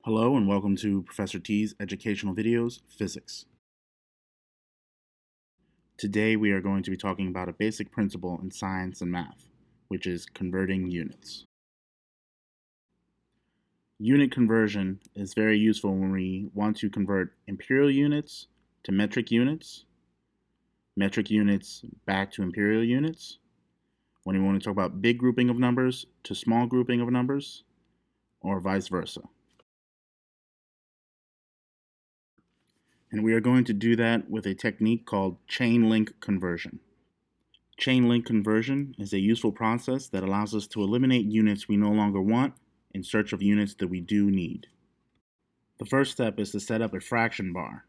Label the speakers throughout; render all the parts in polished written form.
Speaker 1: Hello and welcome to Professor T's Educational Videos, Physics. Today we are going to be talking about a basic principle in science and math, which is converting units. Unit conversion is very useful when we want to convert imperial units to metric units back to imperial units, when we want to talk about big grouping of numbers to small grouping of numbers, or vice versa. And we are going to do that with a technique called chain link conversion. Chain link conversion is a useful process that allows us to eliminate units we no longer want in search of units that we do need. The first step is to set up a fraction bar.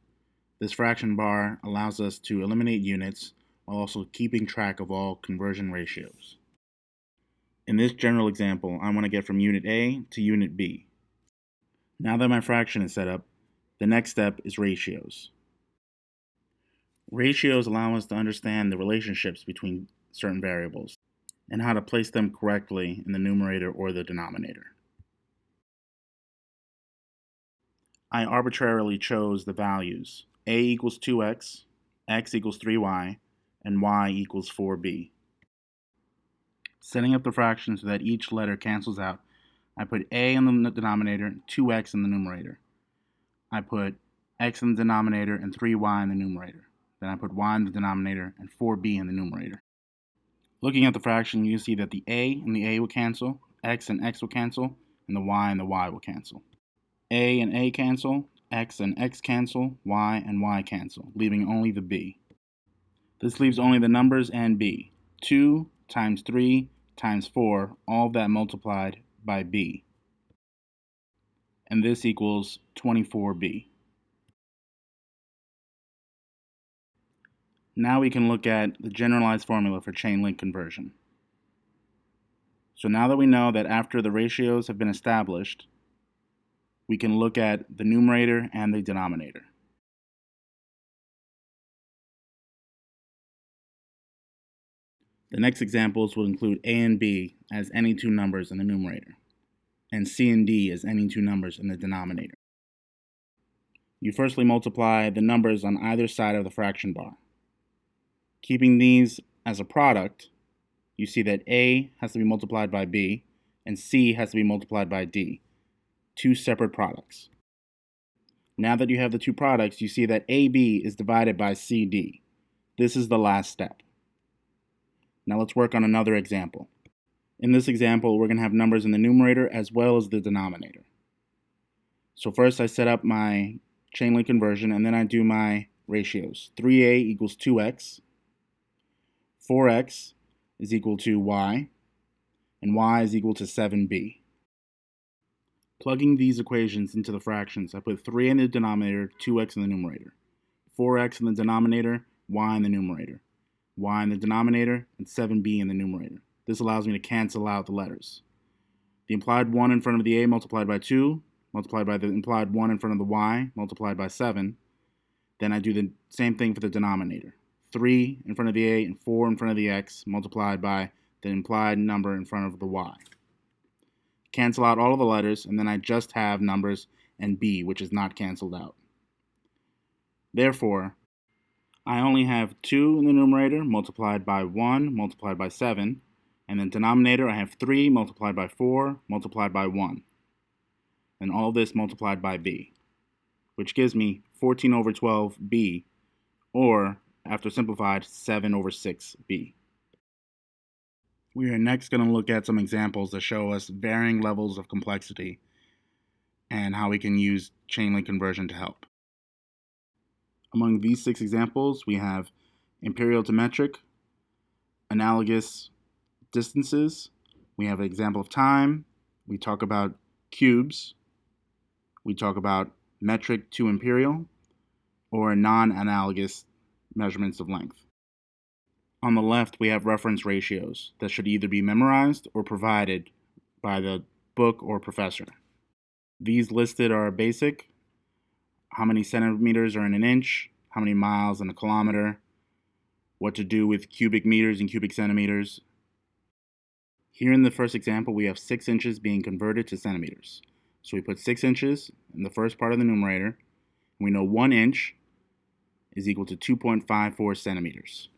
Speaker 1: This fraction bar allows us to eliminate units while also keeping track of all conversion ratios. In this general example, I want to get from unit A to unit B. Now that my fraction is set up, the next step is ratios. Ratios allow us to understand the relationships between certain variables and how to place them correctly in the numerator or the denominator. I arbitrarily chose the values a equals 2x, x equals 3y, and y equals 4b. Setting up the fraction so that each letter cancels out, I put a in the denominator, 2x in the numerator. I put x in the denominator and 3y in the numerator. Then I put y in the denominator and 4b in the numerator. Looking at the fraction, you can see that the a and the a will cancel, x and x will cancel, and the y will cancel. A and a cancel, x and x cancel, y and y cancel, leaving only the b. This leaves only the numbers and b. 2 times 3 times 4, all of that multiplied by b. And this equals 24b. Now we can look at the generalized formula for chain link conversion. So now that we know that after the ratios have been established, we can look at the numerator and the denominator. The next examples will include a and b as any two numbers in the numerator, and c and d as any two numbers in the denominator. You firstly multiply the numbers on either side of the fraction bar. Keeping these as a product, you see that a has to be multiplied by b, and c has to be multiplied by d, two separate products. Now that you have the two products, you see that AB is divided by CD. This is the last step. Now let's work on another example. In this example, we're going to have numbers in the numerator as well as the denominator. So first I set up my chain link conversion, and then I do my ratios. 3a equals 2x, 4x is equal to y, and y is equal to 7b. Plugging these equations into the fractions, I put 3 in the denominator, 2x in the numerator, 4x in the denominator, y in the numerator, y in the denominator, and 7b in the numerator. This allows me to cancel out the letters. The implied 1 in front of the a multiplied by 2, multiplied by the implied 1 in front of the y, multiplied by 7. Then I do the same thing for the denominator. 3 in front of the a and 4 in front of the x, multiplied by the implied number in front of the y. Cancel out all of the letters, and then I just have numbers and b, which is not canceled out. Therefore, I only have 2 in the numerator multiplied by 1 multiplied by 7, and then denominator I have 3 multiplied by 4 multiplied by 1, and all this multiplied by b, which gives me 14 over 12b, or, after simplified, 7 over 6b. We are next going to look at some examples that show us varying levels of complexity and how we can use chain link conversion to help. Among these 6 examples, we have imperial to metric, analogous distances, we have an example of time, we talk about cubes, we talk about metric to imperial, or non-analogous measurements of length. On the left, we have reference ratios that should either be memorized or provided by the book or professor. These listed are basic: how many centimeters are in an inch, how many miles in a kilometer, what to do with cubic meters and cubic centimeters. Here in the first example, we have 6 inches being converted to centimeters. So we put 6 inches in the first part of the numerator. We know 1 inch is equal to 2.54 centimeters.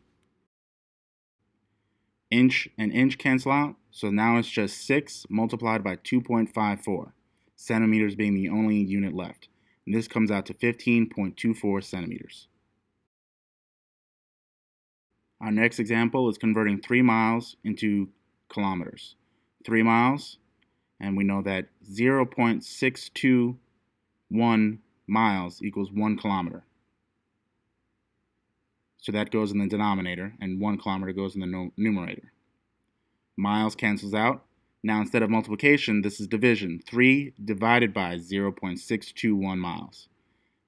Speaker 1: Inch and inch cancel out, so now it's just 6 multiplied by 2.54, centimeters being the only unit left. And this comes out to 15.24 centimeters. Our next example is converting 3 miles into kilometers. 3 miles, and we know that 0.621 miles equals 1 kilometer. So that goes in the denominator, and 1 kilometer goes in the numerator. Miles cancels out. Now instead of multiplication, this is division. 3 divided by 0.621 miles.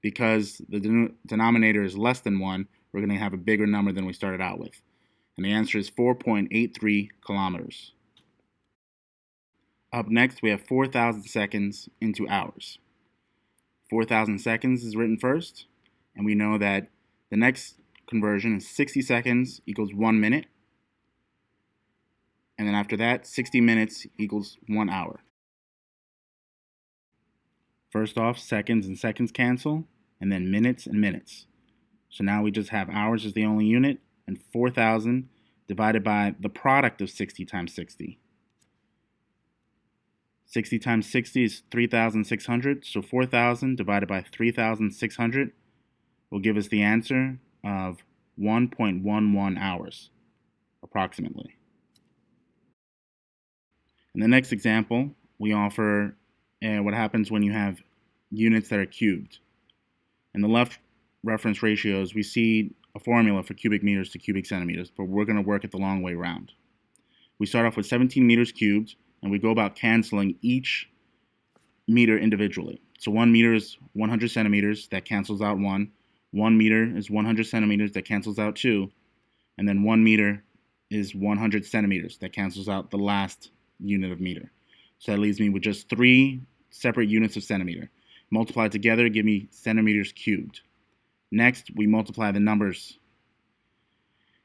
Speaker 1: Because the denominator is less than 1, we're going to have a bigger number than we started out with. And the answer is 4.83 kilometers. Up next, we have 4,000 seconds into hours. 4,000 seconds is written first, and we know that the next conversion is 60 seconds equals 1 minute. And then after that, 60 minutes equals 1 hour. First off, seconds and seconds cancel, and then minutes and minutes. So now we just have hours as the only unit, and 4,000 divided by the product of 60 times 60. 60 times 60 is 3,600, so 4,000 divided by 3,600 will give us the answer of 1.11 hours, approximately. In the next example, we offer what happens when you have units that are cubed. In the left reference ratios, we see a formula for cubic meters to cubic centimeters, but we're going to work it the long way around. We start off with 17 meters cubed, and we go about canceling each meter individually. So 1 meter is 100 centimeters, that cancels out 1. 1 meter is 100 centimeters, that cancels out 2. And then 1 meter is 100 centimeters, that cancels out the last unit of meter. So that leaves me with just 3 separate units of centimeter. Multiplied together give me centimeters cubed. Next, we multiply the numbers.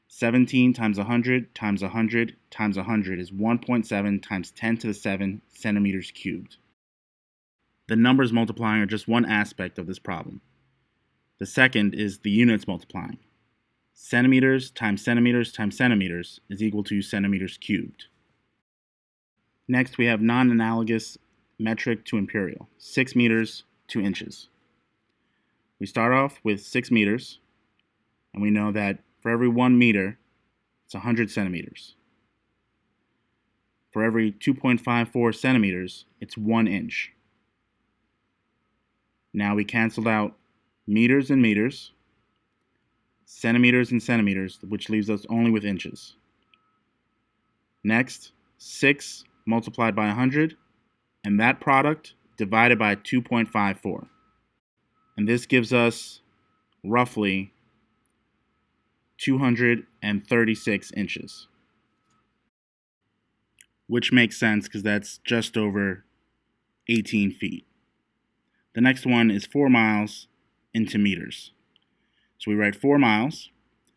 Speaker 1: 17 times 100 times 100 times 100 is 1.7 times 10 to the 7 centimeters cubed. The numbers multiplying are just one aspect of this problem. The second is the units multiplying. Centimeters times centimeters times centimeters is equal to centimeters cubed. Next, we have non-analogous metric to imperial, 6 meters to inches. We start off with 6 meters, and we know that for every 1 meter, it's 100 centimeters. For every 2.54 centimeters, it's 1 inch. Now we canceled out meters and meters, centimeters and centimeters, which leaves us only with inches. Next, 6 multiplied by 100, and that product divided by 2.54. And this gives us roughly 236 inches. Which makes sense because that's just over 18 feet. The next one is 4 miles into meters. So we write 4 miles,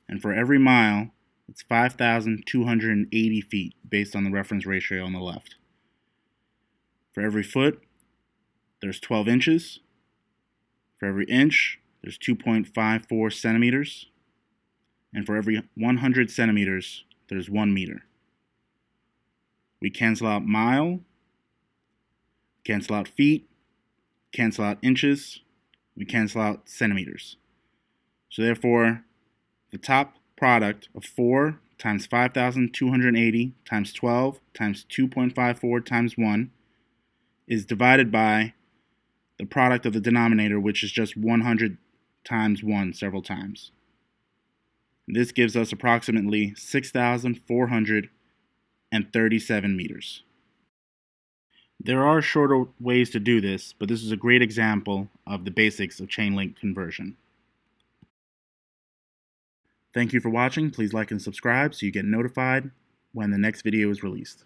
Speaker 1: and for every mile, it's 5,280 feet based on the reference ratio on the left. For every foot, there's 12 inches. For every inch, there's 2.54 centimeters. And for every 100 centimeters, there's 1 meter. We cancel out mile, cancel out feet, cancel out inches, we cancel out centimeters. So therefore, the top product of 4 times 5,280 times 12 times 2.54 times 1 is divided by the product of the denominator, which is just 100 times 1 several times. This gives us approximately 6,437 meters. There are shorter ways to do this, but this is a great example of the basics of chain link conversion. Thank you for watching. Please like and subscribe so you get notified when the next video is released.